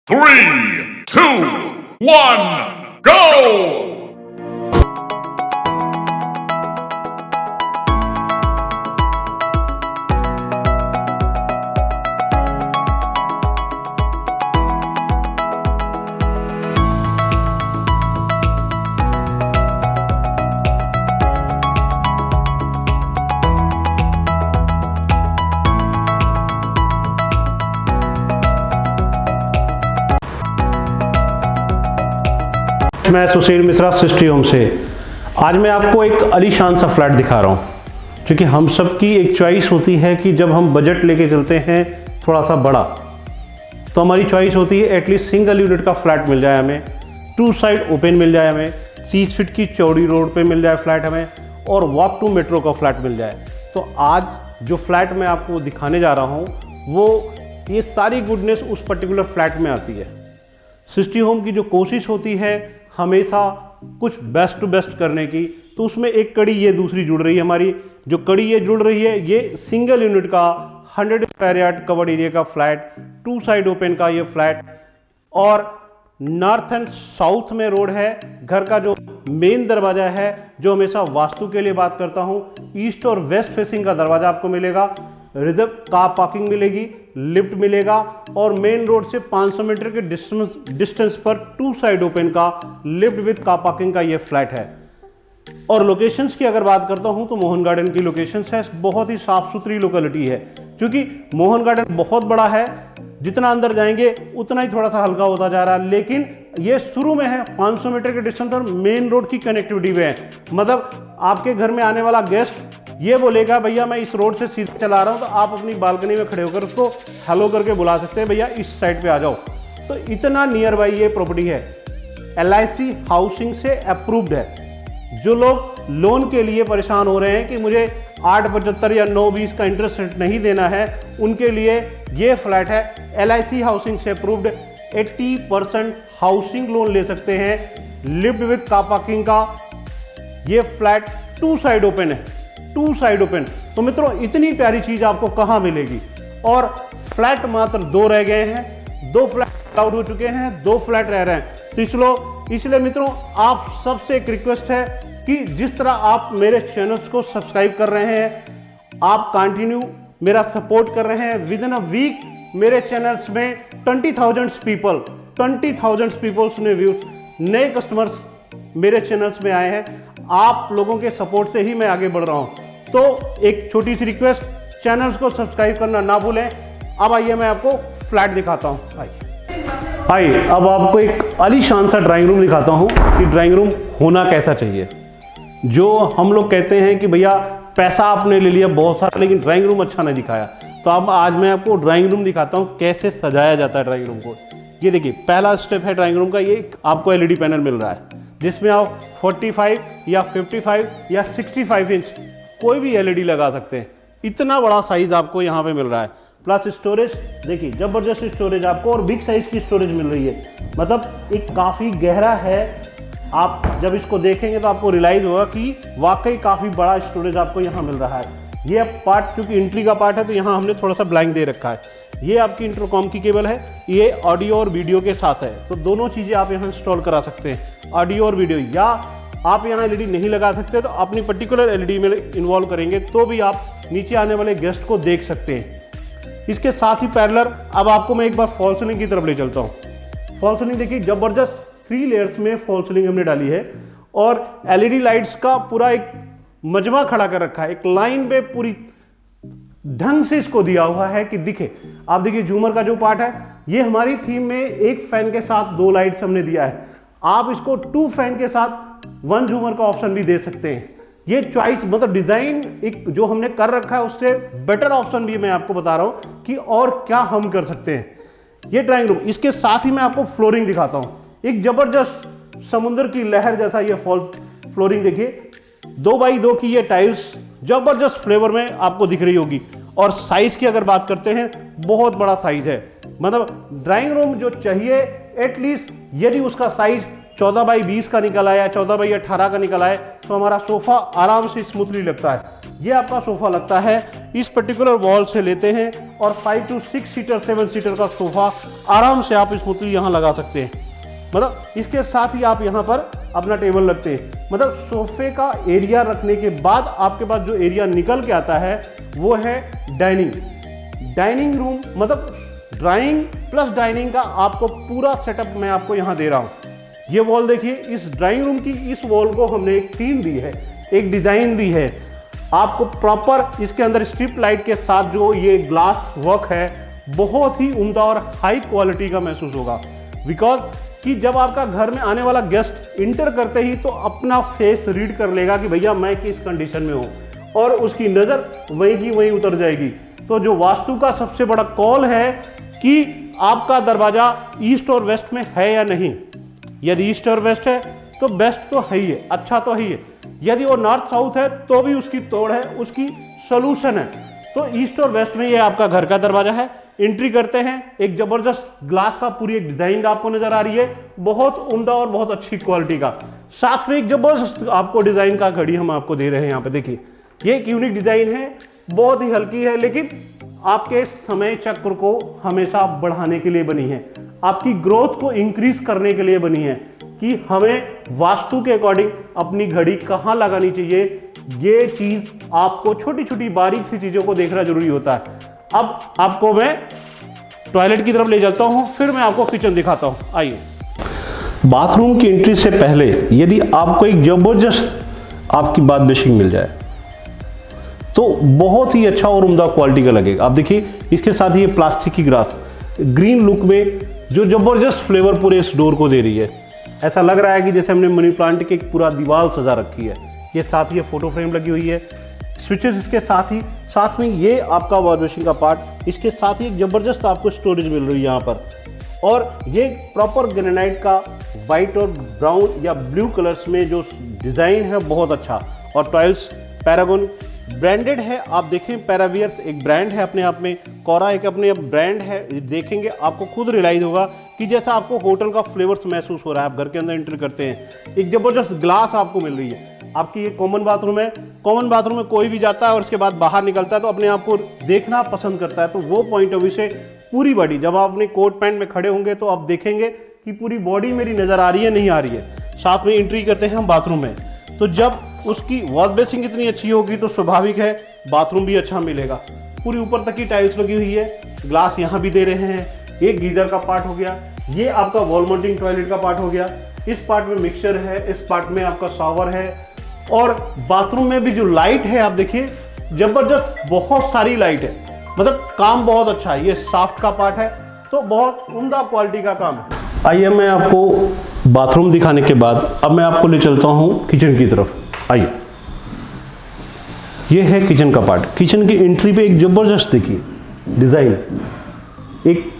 3, 2, 1, go! मैं सुशील मिश्रा सृष्टि home से। आज मैं आपको एक आलीशान सा फ्लैट दिखा रहा हूँ, क्योंकि हम सब की एक चॉइस होती है कि जब हम बजट लेके चलते हैं थोड़ा सा बड़ा, तो हमारी चॉइस होती है एटलीस्ट सिंगल यूनिट का फ्लैट मिल जाए हमें, टू साइड ओपन मिल जाए हमें, 30 फीट की चौड़ी रोड पे मिल जाए फ्लैट हमें, और वॉक टू मेट्रो का फ्लैट मिल जाए। तो आज जो फ्लैट मैं आपको दिखाने जा रहा हूँ वो ये सारी गुडनेस उस पर्टिकुलर फ्लैट में आती है। सृष्टि होम की जो कोशिश होती है हमेशा कुछ बेस्ट टू बेस्ट करने की, तो उसमें एक कड़ी ये दूसरी जुड़ रही है। हमारी जो कड़ी ये जुड़ रही है, ये सिंगल यूनिट का 100 स्क्वायर यार्ड कवर्ड एरिया का फ्लैट, टू साइड ओपन का ये फ्लैट, और नॉर्थ एंड साउथ में रोड है। घर का जो मेन दरवाजा है, जो हमेशा वास्तु के लिए बात करता हूँ, ईस्ट और वेस्ट फेसिंग का दरवाजा आपको मिलेगा, रिजर्व कार पार्किंग मिलेगी, लिफ्ट मिलेगा, और मेन रोड से 500 मीटर के डिस्टेंस पर टू साइड ओपन का लिफ्ट विद कार पार्किंग का ये फ्लैट है। और लोकेशंस की अगर बात करता हूं तो मोहन गार्डन की लोकेशंस है, बहुत ही साफ सुथरी लोकेलिटी है, क्योंकि मोहन गार्डन बहुत बड़ा है, जितना अंदर जाएंगे उतना ही थोड़ा सा हल्का होता जा रहा है, लेकिन ये शुरू में है 500 मीटर के डिस्टेंस और मेन रोड की कनेक्टिविटी में है। मतलब आपके घर में आने वाला गेस्ट ये बोलेगा भैया मैं इस रोड से सीधे चला रहा हूं, तो आप अपनी बालकनी में खड़े होकर उसको हेलो करके बुला सकते हैं, भैया इस साइड पे आ जाओ। तो इतना नियर बाई ये प्रॉपर्टी है, LIC हाउसिंग से अप्रूव्ड है। जो लोग लोन के लिए परेशान हो रहे हैं कि मुझे 8.75 या 9.20 का इंटरेस्ट रेट नहीं देना है, उनके लिए ये फ्लैट है। LIC हाउसिंग से अप्रूव्ड, 80% हाउसिंग लोन ले सकते हैं, लिफ्ट विद कार पार्किंग का ये फ्लैट, टू साइड ओपन है, टू साइड ओपन। तो मित्रों इतनी प्यारी चीज आपको कहां मिलेगी। और फ्लैट मात्र 2 रह गए हैं, 2 फ्लैट आउट हो चुके हैं, 2 फ्लैट रह रहे हैं। तो इसलिए मित्रों आप सबसे एक रिक्वेस्ट है कि जिस तरह आप मेरे चैनल्स को सब्सक्राइब कर रहे हैं, आप कंटिन्यू मेरा सपोर्ट कर रहे हैं, विद इन अ वीक मेरे चैनल्स में 20,000 पीपल्स ने व्यूज, नए कस्टमर्स मेरे चैनल्स में आए हैं। आप लोगों के सपोर्ट से ही मैं आगे बढ़ रहा हूं। तो एक छोटी सी रिक्वेस्ट, चैनल्स को सब्सक्राइब करना ना भूलें। अब आइए मैं आपको फ्लैट दिखाता हूं। आइए अब आपको एक आलीशान सा ड्राइंग रूम दिखाता हूं कि ड्राइंग रूम होना कैसा चाहिए। जो हम लोग कहते हैं कि भैया पैसा आपने ले लिया बहुत सारा, लेकिन ड्राइंग रूम अच्छा नहीं दिखाया, तो अब आज मैं आपको ड्राइंग रूम दिखाता हूं कैसे सजाया जाता है ड्राइंग रूम को। ये देखिए पहला स्टेप है ड्राइंग रूम का, ये आपको LED पैनल मिल रहा है, जिसमें आप 45 या 55 या 65 इंच कोई भी LED लगा सकते हैं। इतना बड़ा साइज आपको यहाँ पे मिल रहा है। प्लस स्टोरेज देखिए, जबरदस्त स्टोरेज आपको, और बिग साइज की स्टोरेज मिल रही है, मतलब एक काफ़ी गहरा है। आप जब इसको देखेंगे तो आपको रियलाइज होगा कि वाकई काफ़ी बड़ा स्टोरेज आपको यहाँ मिल रहा है। ये अब पार्ट चूँकि एंट्री का पार्ट है, तो यहाँ हमने थोड़ा सा ब्लैंक दे रखा है। ये आपकी इंटरकॉम की केबल है, ये ऑडियो और वीडियो के साथ है, तो दोनों चीज़ें आप यहाँ इंस्टॉल करा सकते हैं, ऑडियो और वीडियो। या आप यहाँ LED नहीं लगा सकते तो अपनी पर्टिकुलर LED में इन्वॉल्व करेंगे तो भी आप नीचे आने वाले गेस्ट को देख सकते हैं। इसके साथ ही पैरेलल अब आपको मैं एक बार फॉल सीलिंग की तरफ ले चलता हूँ। फॉल सीलिंग देखिए, जबरदस्त 3 लेयर्स में फॉल सीलिंग हमने डाली है, और LED लाइट्स का पूरा एक मजमा खड़ा कर रखा है, एक लाइन पे पूरी ढंग से इसको दिया हुआ है कि दिखे। आप देखिए झूमर का जो पार्ट है, ये हमारी थीम में एक फैन के साथ 2 लाइट्स हमने दिया है। आप इसको 2 फैन के साथ 1 झूमर का ऑप्शन भी दे सकते हैं। ये चॉइस मतलब डिजाइन एक जो हमने कर रखा है, उससे बेटर ऑप्शन भी मैं आपको बता रहा हूं कि और क्या हम कर सकते हैं। ये ड्राइंग रूम, इसके साथ ही मैं आपको फ्लोरिंग दिखाता हूं। एक जबरदस्त समुद्र की लहर जैसा ये फ्लोरिंग देखिए, 2x2 की ये टाइल्स जबरदस्त फ्लेवर में आपको दिख रही होगी। और साइज की अगर बात करते हैं, बहुत बड़ा साइज है, मतलब ड्राइंग रूम जो चाहिए एटलीस्ट यदि उसका साइज 14x20 का निकल आया, 14x18 का निकल आए, तो हमारा सोफा आराम से स्मूथली लगता है। ये आपका सोफा लगता है, इस पर्टिकुलर वॉल से लेते हैं और 5 to 6 सीटर 7 सीटर का सोफा आराम से आप स्मूथली यहाँ लगा सकते हैं। मतलब इसके साथ ही आप यहाँ पर अपना टेबल रखते हैं। मतलब सोफे का एरिया रखने के बाद आपके पास जो एरिया निकल के आता है वो है डाइनिंग रूम। मतलब ड्राइंग प्लस डाइनिंग का आपको पूरा सेटअप मैं आपको यहाँ दे रहा हूँ। ये वॉल देखिए, इस ड्राइंग रूम की इस वॉल को हमने एक थीम दी है, एक डिजाइन दी है। आपको प्रॉपर इसके अंदर स्ट्रिप लाइट के साथ जो ये ग्लास वर्क है बहुत ही उम्दा और हाई क्वालिटी का महसूस होगा। बिकॉज कि जब आपका घर में आने वाला गेस्ट इंटर करते ही तो अपना फेस रीड कर लेगा कि भैया मैं किस कंडीशन में हूँ, और उसकी नज़र वहीं की वहीं उतर जाएगी। तो जो वास्तु का सबसे बड़ा कॉल है कि आपका दरवाजा ईस्ट और वेस्ट में है या नहीं। यदि ईस्ट और वेस्ट है तो बेस्ट तो है ही है, अच्छा तो है ही है। यदि वो नॉर्थ साउथ है तो भी उसकी तोड़ है, उसकी सोल्यूशन है। तो ईस्ट और वेस्ट में ये आपका घर का दरवाजा है। एंट्री करते हैं, एक जबरदस्त ग्लास का पूरी एक डिजाइन आपको नजर आ रही है, बहुत उम्दा और बहुत अच्छी क्वालिटी का। साथ में एक जबरदस्त आपको डिजाइन का घड़ी हम आपको दे रहे हैं। यहाँ पे देखिए, ये एक यूनिक डिजाइन है, बहुत ही हल्की है, लेकिन आपके समय चक्र को हमेशा बढ़ाने के लिए बनी है, आपकी ग्रोथ को इंक्रीज करने के लिए बनी है कि हमें वास्तु के अकॉर्डिंग अपनी घड़ी कहाँ लगानी चाहिए। ये चीज आपको छोटी छोटी बारीक सी चीजों को देखना जरूरी होता है। अब आपको मैं टॉयलेट की तरफ ले चलता हूं, फिर मैं आपको किचन दिखाता हूं। आइए। बाथरूम की एंट्री से पहले यदि आपको एक जबरदस्त आपकी बाथ बेसिन मिल जाए तो बहुत ही अच्छा और उम्दा क्वालिटी का लगेगा। आप देखिए, इसके साथ ये प्लास्टिक की ग्लास ग्रीन लुक में जो जबरदस्त फ्लेवर पूरे इस डोर को दे रही है। ऐसा लग रहा है कि जैसे हमने मनी प्लांट की एक पूरा दीवार सजा रखी है। ये साथ ही फोटो फ्रेम लगी हुई है, स्विचेस इसके साथ में ये आपका वॉश बेसिन का पार्ट, इसके साथ ही एक जबरदस्त आपको स्टोरेज मिल रही है यहाँ पर। और ये प्रॉपर ग्रेनाइट का वाइट और ब्राउन या ब्लू कलर्स में जो डिजाइन है बहुत अच्छा। और टाइल्स पैरागॉन ब्रांडेड है। आप देखें, पैरावियर्स एक ब्रांड है अपने आप में, कोरा एक अपने आप ब्रांड है। देखेंगे आपको खुद रियलाइज होगा कि जैसा आपको होटल का फ्लेवर्स महसूस हो रहा है। आप घर के अंदर एंटर करते हैं, एक जबरदस्त ग्लास आपको मिल रही है। आपकी ये कॉमन बाथरूम है। कॉमन बाथरूम में कोई भी जाता है और उसके बाद बाहर निकलता है तो अपने आप को देखना पसंद करता है। तो वो पॉइंट ऑफ व्यू से पूरी बॉडी, जब आप अपने कोट पैंट में खड़े होंगे तो आप देखेंगे कि पूरी बॉडी मेरी नजर आ रही है, नहीं आ रही है। साथ में एंट्री करते हैं हम बाथरूम में, तो जब उसकी वॉश बेसिन इतनी अच्छी होगी तो स्वाभाविक है बाथरूम भी अच्छा मिलेगा। पूरी ऊपर तक की टाइल्स लगी हुई है, ग्लास यहाँ भी दे रहे हैं। एक गीजर का पार्ट हो गया, ये आपका वॉल माउंटिंग टॉयलेट का पार्ट हो गया। इस पार्ट में मिक्सचर है, इस पार्ट में आपका शावर है। और बाथरूम में भी जो लाइट है आप देखिए, जबरदस्त बहुत सारी लाइट है, मतलब काम बहुत अच्छा है। ये साफ्ट का पार्ट है, तो बहुत उम्दा क्वालिटी का काम है। आइए, मैं आपको बाथरूम दिखाने के बाद अब मैं आपको ले चलता हूँ किचन की तरफ। आइए, ये है किचन का पार्ट। किचन की एंट्री पे एक जबरदस्त देखिए डिजाइन, एक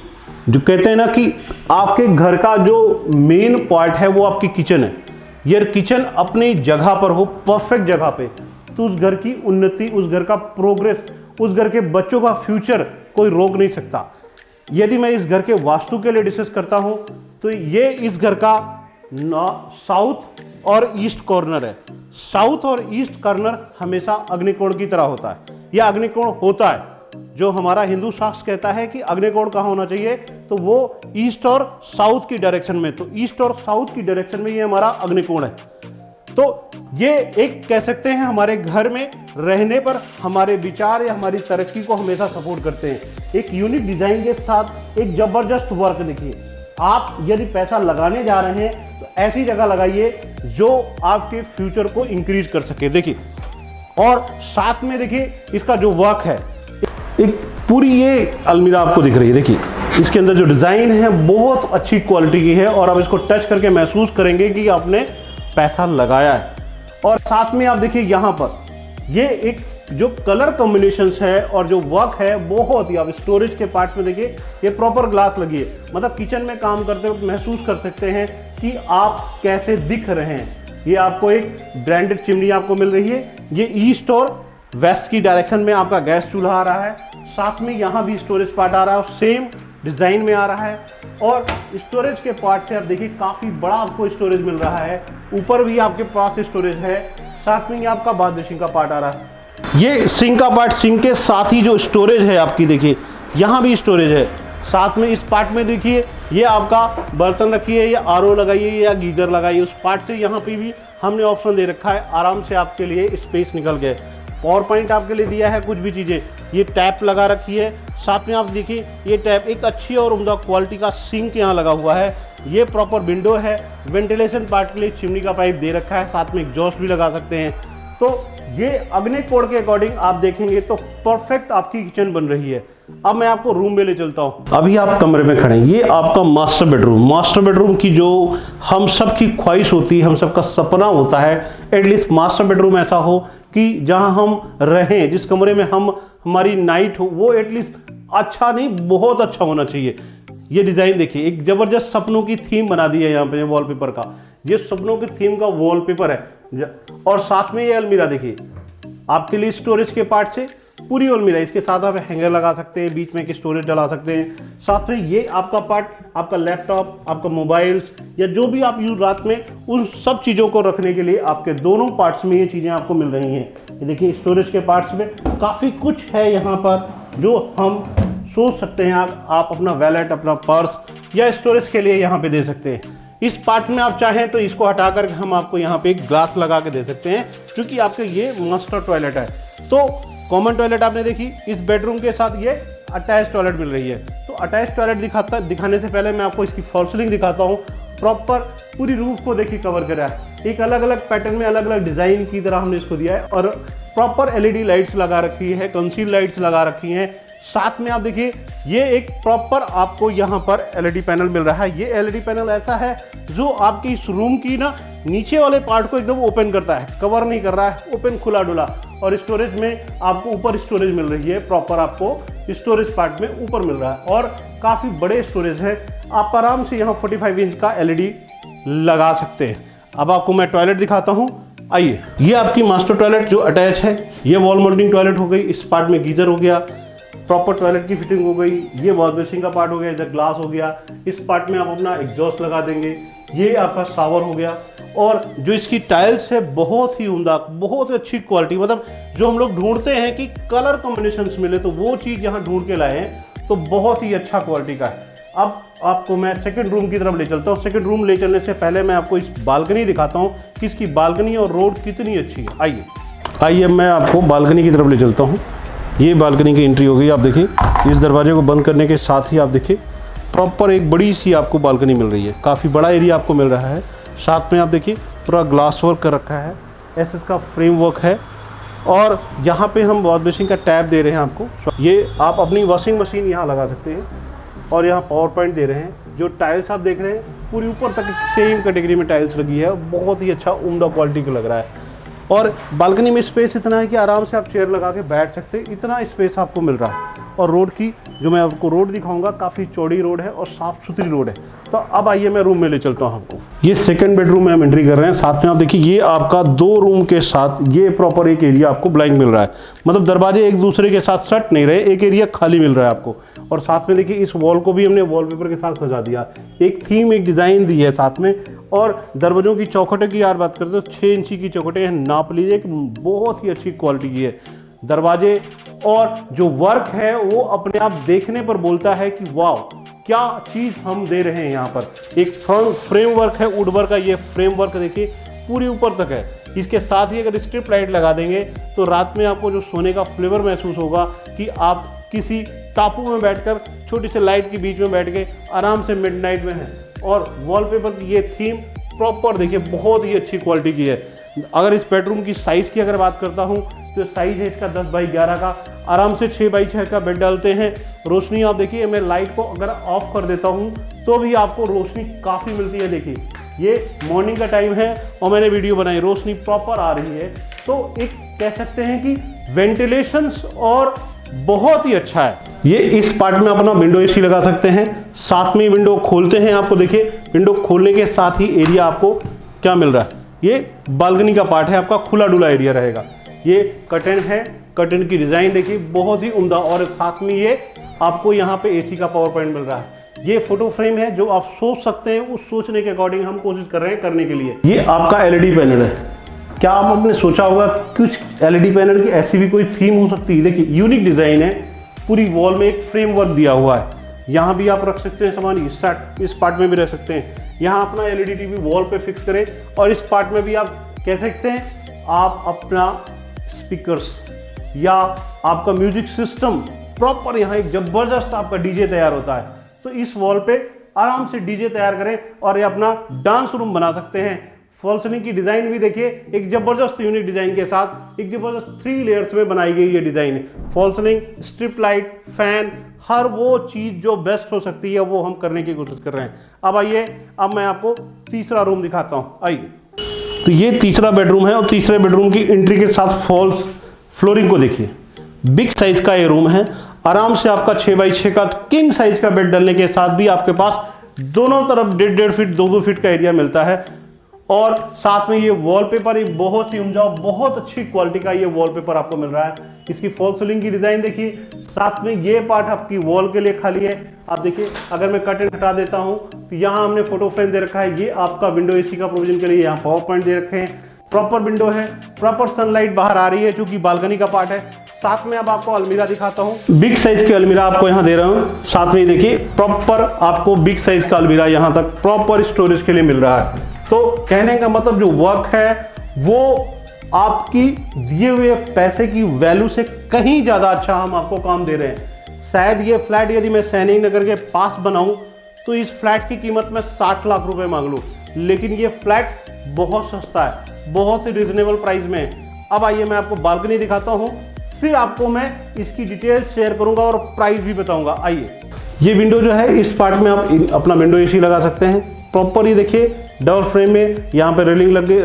जो कहते हैं ना कि आपके घर का जो मेन पार्ट है वो आपकी किचन है। ये किचन अपनी जगह पर हो, परफेक्ट जगह पे, तो उस घर की उन्नति, उस घर का प्रोग्रेस, उस घर के बच्चों का फ्यूचर कोई रोक नहीं सकता। यदि मैं इस घर के वास्तु के लिए डिस्कस करता हूं तो ये इस घर का साउथ और ईस्ट कॉर्नर है। साउथ और ईस्ट कॉर्नर हमेशा अग्निकोण की तरह होता है, या अग्निकोण होता है। जो हमारा हिंदू शास्त्र कहता है कि अग्निकोण कहाँ होना चाहिए, तो वो ईस्ट और साउथ की डायरेक्शन में। तो ईस्ट और साउथ की डायरेक्शन में ये हमारा अग्निकोण है। तो ये एक कह सकते हैं हमारे घर में रहने पर हमारे विचार या हमारी तरक्की को हमेशा सपोर्ट करते हैं। एक यूनिक डिजाइन के साथ एक जबरदस्त वर्क देखिए। आप यदि पैसा लगाने जा रहे हैं तो ऐसी जगह लगाइए जो आपके फ्यूचर को इंक्रीज कर सके। देखिए, और साथ में देखिए इसका जो वर्क है, एक पूरी ये अलमीरा आपको दिख रही है। देखिए, इसके अंदर जो डिजाइन है बहुत अच्छी क्वालिटी की है, और आप इसको टच करके महसूस करेंगे कि आपने पैसा लगाया है। और साथ में आप देखिए यहाँ पर ये एक जो कलर कॉम्बिनेशंस है और जो वर्क है बहुत ही, आप स्टोरेज के पार्ट में देखिए ये प्रॉपर ग्लास लगी है। मतलब किचन में काम करते वक्त महसूस कर सकते हैं कि आप कैसे दिख रहे हैं। ये आपको एक ब्रांडेड चिमनी आपको मिल रही है। ये ईस्ट और वेस्ट की डायरेक्शन में आपका गैस चूल्हा आ रहा है। साथ में यहाँ भी स्टोरेज पार्ट आ रहा है और सेम डिजाइन में आ रहा है। और स्टोरेज के पार्ट से आप देखिए काफी बड़ा आपको स्टोरेज मिल रहा है। ऊपर भी आपके पास स्टोरेज है। साथ में ये आपका बाथ बेसिन का पार्ट आ रहा है। ये सिंक का पार्ट, सिंक के साथ ही जो स्टोरेज है आपकी देखिए, यहाँ भी स्टोरेज है। साथ में इस पार्ट में देखिए ये आपका बर्तन रखिए या आरओ लगाइए या गीजर लगाइए, उस पार्ट से यहाँ पे भी हमने ऑप्शन दे रखा है। आराम से आपके लिए स्पेस निकल गए। पावर पॉइंट आपके लिए दिया है, कुछ भी चीज़ें, ये टैप लगा रखी है। साथ में आप देखिए ये टैप एक अच्छी और उम्दा क्वालिटी का सिंक यहाँ लगा हुआ है। ये प्रॉपर विंडो है, वेंटिलेशन पार्ट के लिए चिमनी का पाइप दे रखा है, साथ में एग्जॉस्ट भी लगा सकते हैं। तो ये अग्नि कोड के अकॉर्डिंग आप देखेंगे तो परफेक्ट आपकी किचन बन रही है। अब मैं आपको रूम में ले चलता हूँ। अभी आप कमरे में खड़े हैं, ये आपका मास्टर बेडरूम। मास्टर बेडरूम की जो हम सब की ख्वाहिश होती है, हम सबका सपना होता है, एटलीस्ट मास्टर बेडरूम ऐसा हो कि जहां हम रहें, जिस कमरे में हम हमारी नाइट हो, वो एटलीस्ट अच्छा नहीं बहुत अच्छा होना चाहिए। ये डिजाइन देखिए, एक जबरदस्त सपनों की थीम बना दी है यहाँ पे वॉलपेपर का। ये सपनों की थीम का वॉलपेपर है। और साथ में ये अलमीरा देखिए, आपके लिए स्टोरेज के पार्ट से पूरी अलमीरा, इसके साथ आप हैंगर लगा सकते हैं, बीच में एक स्टोरेज डला सकते हैं। साथ में ये आपका पार्ट, आपका लैपटॉप, आपका मोबाइल्स या जो भी आप यूज रात में, उन सब चीज़ों को रखने के लिए आपके दोनों पार्ट्स में ये चीज़ें आपको मिल रही हैं। ये देखिए स्टोरेज के पार्ट्स में काफ़ी कुछ है यहाँ पर जो हम सोच सकते हैं। आप अपना वैलेट, अपना पर्स या स्टोरेज के लिए यहाँ पे दे सकते हैं। इस पार्ट में आप चाहें तो इसको हटा करके हम आपको यहाँ पे एक ग्लास लगा के दे सकते हैं, क्योंकि आपके ये मास्टर टॉयलेट है। तो कॉमन टॉयलेट आपने देखी, इस बेडरूम के साथ ये अटैच टॉयलेट मिल रही है। तो अटैच टॉयलेट दिखाने से पहले मैं आपको इसकी फॉल सीलिंग दिखाता हूँ। प्रॉपर पूरी रूफ को देखिए कवर करा है, एक अलग अलग पैटर्न में अलग अलग डिजाइन की तरह हमने इसको दिया है। और प्रॉपर एलईडी लाइट्स लगा रखी है, कंसील लाइट्स लगा रखी हैं। साथ में आप देखिए ये एक प्रॉपर आपको यहाँ पर एलईडी पैनल मिल रहा है। ये एलईडी पैनल ऐसा है जो आपकी इस रूम की ना नीचे वाले पार्ट को एकदम ओपन करता है, कवर नहीं कर रहा है, ओपन खुला डुला। और स्टोरेज में आपको ऊपर स्टोरेज मिल रही है, प्रॉपर आपको स्टोरेज पार्ट में ऊपर मिल रहा है और काफ़ी बड़े स्टोरेज है। आप आराम से यहाँ 45 इंच का एलईडी लगा सकते हैं। अब आपको मैं टॉयलेट दिखाता हूँ, आइए। ये आपकी मास्टर टॉयलेट जो अटैच है, ये वॉल माउंटिंग टॉयलेट हो गई। इस पार्ट में गीजर हो गया, प्रॉपर टॉयलेट की फिटिंग हो गई। ये वॉश बेसिंग का पार्ट हो गया, इधर ग्लास हो गया। इस पार्ट में आप अपना एग्जॉस्ट लगा देंगे। ये आपका शावर हो गया। और जो इसकी टाइल्स है बहुत ही उम्दा, बहुत अच्छी क्वालिटी, मतलब जो हम लोग ढूंढते हैं कि कलर कॉम्बिनेशंस मिले तो वो चीज़ यहाँ ढूंढ के लाए हैं, तो बहुत ही अच्छा क्वालिटी का है। अब आपको मैं सेकंड रूम की तरफ ले चलता हूँ। सेकंड रूम ले चलने से पहले मैं आपको इस बालकनी दिखाता हूँ कि इसकी बालकनी और रोड कितनी अच्छी है। आइए मैं आपको बालकनी की तरफ ले चलता हूँ। ये बालकनी की एंट्री हो गई। आप देखिए इस दरवाजे को बंद करने के साथ ही आप देखिए प्रॉपर एक बड़ी सी आपको बालकनी मिल रही है, काफ़ी बड़ा एरिया आपको मिल रहा है। साथ में आप देखिए पूरा ग्लास वर्क कर रखा है, एसएस का फ्रेम वर्क है। और यहाँ पे हम वॉश बेसिंग का टैप दे रहे हैं आपको। ये आप अपनी वॉशिंग मशीन यहाँ लगा सकते हैं। और यहाँ पावर पॉइंट दे रहे हैं। जो टाइल्स आप देख रहे हैं पूरी ऊपर तक सेम कैटेगरी में टाइल्स लगी है, बहुत ही अच्छा उम्दा क्वालिटी का लग रहा है। और बालकनी में स्पेस इतना है कि आराम से आप चेयर लगा के बैठ सकते हैं, इतना स्पेस आपको मिल रहा है। और रोड की जो मैं आपको रोड दिखाऊंगा, काफ़ी चौड़ी रोड है और साफ़ सुथरी रोड है। तो अब आइए मैं रूम में ले चलता हूँ आपको। ये सेकंड बेडरूम में हम एंट्री कर रहे हैं। साथ में आप देखिए ये आपका 2 रूम के साथ ये प्रॉपर एक एरिया आपको ब्लैंक मिल रहा है, मतलब दरवाजे एक दूसरे के साथ सट नहीं रहे, एक एरिया खाली मिल रहा है आपको। और साथ में देखिए इस वॉल को भी हमने वॉलपेपर के साथ सजा दिया, एक थीम, एक डिज़ाइन दी है साथ में। और दरवाजों की चौखटें की यार बात करते हो, 6 इंची की चौखटें हैं, नाप लीजिए, बहुत ही अच्छी क्वालिटी की है दरवाजे। और जो वर्क है वो अपने आप देखने पर बोलता है कि वाह क्या चीज़ हम दे रहे हैं यहाँ पर। एक फ्रेम वर्क है वुड वर्क का, ये फ्रेम वर्क देखिए पूरी ऊपर तक है। इसके साथ ही अगर स्ट्रिप लाइट लगा देंगे तो रात में आपको जो सोने का फ्लेवर महसूस होगा कि आप किसी टापू में बैठकर छोटी सी लाइट के बीच में बैठ के आराम से मिडनाइट में हैं। और वॉलपेपर की ये थीम प्रॉपर देखिए बहुत ही अच्छी क्वालिटी की है। अगर इस बेडरूम की साइज़ की अगर बात करता हूँ तो साइज़ है इसका 10 बाई 11 का, आराम से 6 बाई 6 का बेड डालते हैं। रोशनी आप देखिए, मैं लाइट को अगर ऑफ कर देता हूँ तो भी आपको रोशनी काफ़ी मिलती है। देखिए ये मॉर्निंग का टाइम है और मैंने वीडियो बनाई, रोशनी प्रॉपर आ रही है। तो एक कह सकते हैं कि वेंटिलेशंस और बहुत ही अच्छा है। ये इस पार्ट में अपना विंडो एसी लगा सकते हैं। साथ में विंडो खोलते हैं, आपको देखिए विंडो खोलने के साथ ही एरिया आपको क्या मिल रहा है, ये बालकनी का पार्ट है, आपका खुला डुला एरिया रहेगा। ये कर्टन है, कर्टन की डिज़ाइन देखिए बहुत ही उम्दा। और साथ में ये आपको यहाँ पे एसी का पावर पॉइंट मिल रहा है। ये फोटो फ्रेम है जो आप सोच सकते हैं, उस सोचने के अकॉर्डिंग हम कोशिश कर रहे हैं करने के लिए। ये आपका एलईडी पैनल है। क्या आपने सोचा होगा कुछ एलईडी पैनल की ऐसी भी कोई थीम हो सकती है? देखिए यूनिक डिज़ाइन है, पूरी वॉल में एक फ्रेमवर्क दिया हुआ है। यहाँ भी आप रख सकते हैं सामान, इस पार्ट में भी रख सकते हैं। यहाँ अपना एलईडी टीवी वॉल पे फिक्स करें और इस पार्ट में भी आप कह सकते हैं आप अपना स्पीकर्स या आपका म्यूजिक सिस्टम प्रॉपर, यहाँ एक जबरदस्त आपका डीजे तैयार होता है। तो इस वॉल पे आराम से डीजे तैयार करें और ये अपना डांस रूम बना सकते हैं। फॉल सीलिंग की डिजाइन भी देखिए, एक जबरदस्त यूनिक डिजाइन के साथ एक जबरदस्त 3 लेयर्स में बनाई गई ये डिजाइन है। Fall ceiling, strip light, fan, हर वो चीज जो बेस्ट हो सकती है वो हम करने की कोशिश कर रहे हैं। अब आइए, अब मैं आपको तीसरा रूम दिखाता हूं। आइए, तो ये तीसरा बेडरूम है और तीसरे बेडरूम की एंट्री के साथ फॉल्स फ्लोरिंग को देखिए। बिग साइज का ये रूम है। आराम से आपका 6x6 का किंग साइज का बेड डालने के साथ भी आपके पास दोनों तरफ 1.5 फीट 2-2 फीट का एरिया मिलता है। और साथ में ये वॉलपेपर एक बहुत ही उम्दा, बहुत अच्छी क्वालिटी का ये वॉलपेपर आपको मिल रहा है। इसकी फॉल सीलिंग की डिजाइन देखिए, साथ में ये पार्ट आपकी वॉल के लिए खाली है। आप देखिए, अगर मैं कर्टेन हटा देता हूं तो यहाँ हमने फोटो फ्रेम दे रखा है। ये आपका विंडो एसी का प्रोविजन के लिए यहाँ पावर पॉइंट दे रखे हैं। प्रॉपर विंडो है, प्रॉपर सनलाइट बाहर आ रही है जो कि बालकनी का पार्ट है। साथ में अब आपको अलमीरा दिखाता हूं। बिग साइज की अलमीरा आपको यहां दे रहा हूं। साथ में देखिए, प्रॉपर आपको बिग साइज का अलमीरा यहां तक प्रॉपर स्टोरेज के लिए मिल रहा है। तो कहने का मतलब जो वर्क है वो आपकी दिए हुए पैसे की वैल्यू से कहीं ज्यादा अच्छा हम आपको काम दे रहे हैं। शायद ये फ्लैट यदि मैं सैनिक नगर के पास बनाऊं तो इस फ्लैट की कीमत मैं 60 लाख रुपए मांग लूं, लेकिन ये फ्लैट बहुत सस्ता है, बहुत ही रिजनेबल प्राइस में है। अब आइए, मैं आपको बालकनी दिखाता हूं, फिर आपको मैं इसकी डिटेल्स शेयर करूंगा और प्राइस भी बताऊंगा। आइए, ये विंडो जो है, इस पार्ट में आप अपना विंडो एसी लगा सकते हैं। प्रॉपर ये देखिए, डबल फ्रेम में यहाँ पे रेलिंग लगे,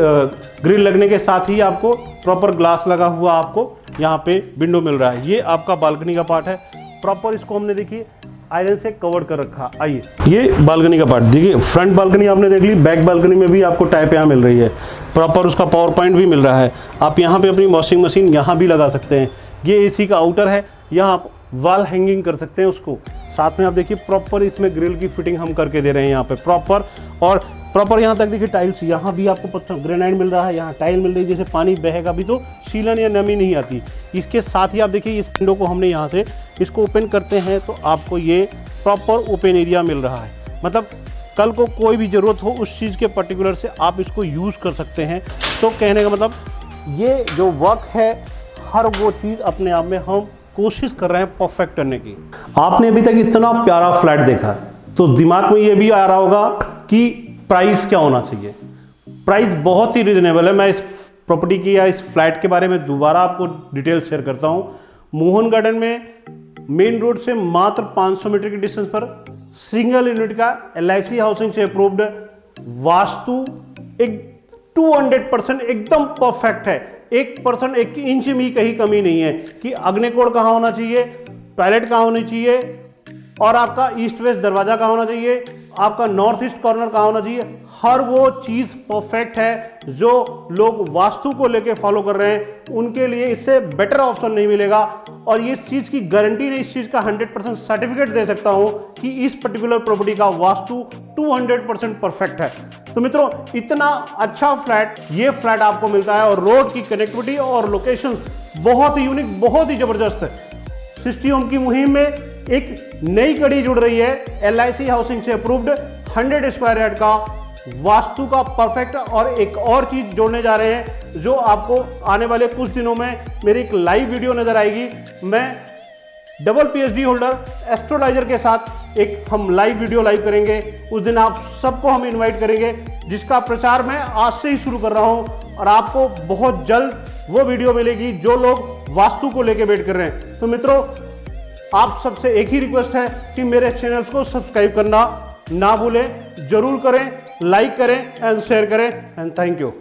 ग्रिल लगने के साथ ही आपको प्रॉपर ग्लास लगा हुआ आपको यहाँ पे विंडो मिल रहा है। ये आपका बालकनी का पार्ट है। प्रॉपर इसको हमने देखिए आयरन से कवर कर रखा। आइए, ये बालकनी का पार्ट देखिए, फ्रंट बालकनी आपने देख ली, बैक बालकनी में भी आपको टाइप यहाँ मिल रही है। प्रॉपर उसका पावर पॉइंट भी मिल रहा है। आप यहाँ पे अपनी वॉशिंग मशीन यहाँ भी लगा सकते हैं। ये एसी का आउटर है, यहाँ आप वॉल हैंगिंग कर सकते हैं उसको। साथ में आप देखिए, प्रॉपर इसमें ग्रिल की फिटिंग हम करके दे रहे हैं यहाँ पे प्रॉपर। और प्रॉपर यहाँ तक देखिए टाइल्स, यहाँ भी आपको पत्थर ग्रेनाइट मिल रहा है, यहाँ टाइल मिल रही है, जैसे पानी बहेगा भी तो सीलन या नमी नहीं आती। इसके साथ ही आप देखिए, इस विंडो को हमने यहाँ से इसको ओपन करते हैं तो आपको ये प्रॉपर ओपन एरिया मिल रहा है। मतलब कल को कोई भी ज़रूरत हो उस चीज़ के पर्टिकुलर से आप इसको यूज़ कर सकते हैं। तो कहने का मतलब ये जो वर्क है, हर वो चीज़ अपने आप में हम कोशिश कर रहे हैं परफेक्ट करने की। आपने अभी तक इतना प्यारा फ्लैट देखा तो दिमाग में ये भी आ रहा होगा कि प्राइस क्या होना चाहिए। प्राइस बहुत ही रिजनेबल है। मैं इस प्रॉपर्टी की या इस फ्लैट के बारे में दोबारा आपको डिटेल शेयर करता हूं। मोहन गार्डन में मेन रोड से मात्र 500 मीटर के डिस्टेंस पर सिंगल यूनिट का LIC हाउसिंग से अप्रूव्ड, वास्तु एक 200% एकदम परफेक्ट है। 1% 1 इंच भी कहीं कमी नहीं है कि अग्निकोण कहाँ होना चाहिए, टॉयलेट कहाँ होनी चाहिए, और आपका ईस्ट वेस्ट दरवाजा कहाँ होना चाहिए, आपका नॉर्थ ईस्ट कॉर्नर कहाँ होना चाहिए। हर वो चीज़ परफेक्ट है। जो लोग वास्तु को लेके फॉलो कर रहे हैं उनके लिए इससे बेटर ऑप्शन नहीं मिलेगा। और इस चीज़ की गारंटी नहीं, इस चीज़ का 100% सर्टिफिकेट दे सकता हूं कि इस पर्टिकुलर प्रॉपर्टी का वास्तु 200% परफेक्ट है। तो मित्रों, इतना अच्छा फ्लैट, ये फ्लैट आपको मिलता है और रोड की कनेक्टिविटी और लोकेशन बहुत ही यूनिक, बहुत ही जबरदस्त है। सिस्टी होम की मुहिम में एक नई कड़ी जुड़ रही है। LIC हाउसिंग से अप्रूव्ड 100 स्क्वायर यार्ड का वास्तु का परफेक्ट, और एक और चीज जोड़ने जा रहे हैं जो आपको आने वाले कुछ दिनों में मेरी एक लाइव वीडियो नजर आएगी। मैं डबल PhD होल्डर एस्ट्रोलॉजर के साथ एक हम लाइव वीडियो लाइव करेंगे। उस दिन आप सबको हम इनवाइट करेंगे, जिसका प्रचार मैं आज से ही शुरू कर रहा हूं और आपको बहुत जल्द वो वीडियो मिलेगी जो लोग वास्तु को लेके वेट कर रहे हैं। तो मित्रों, आप सबसे एक ही रिक्वेस्ट है कि मेरे चैनल्स को सब्सक्राइब करना ना भूलें, जरूर करें, लाइक करें एंड शेयर करें। And thank you.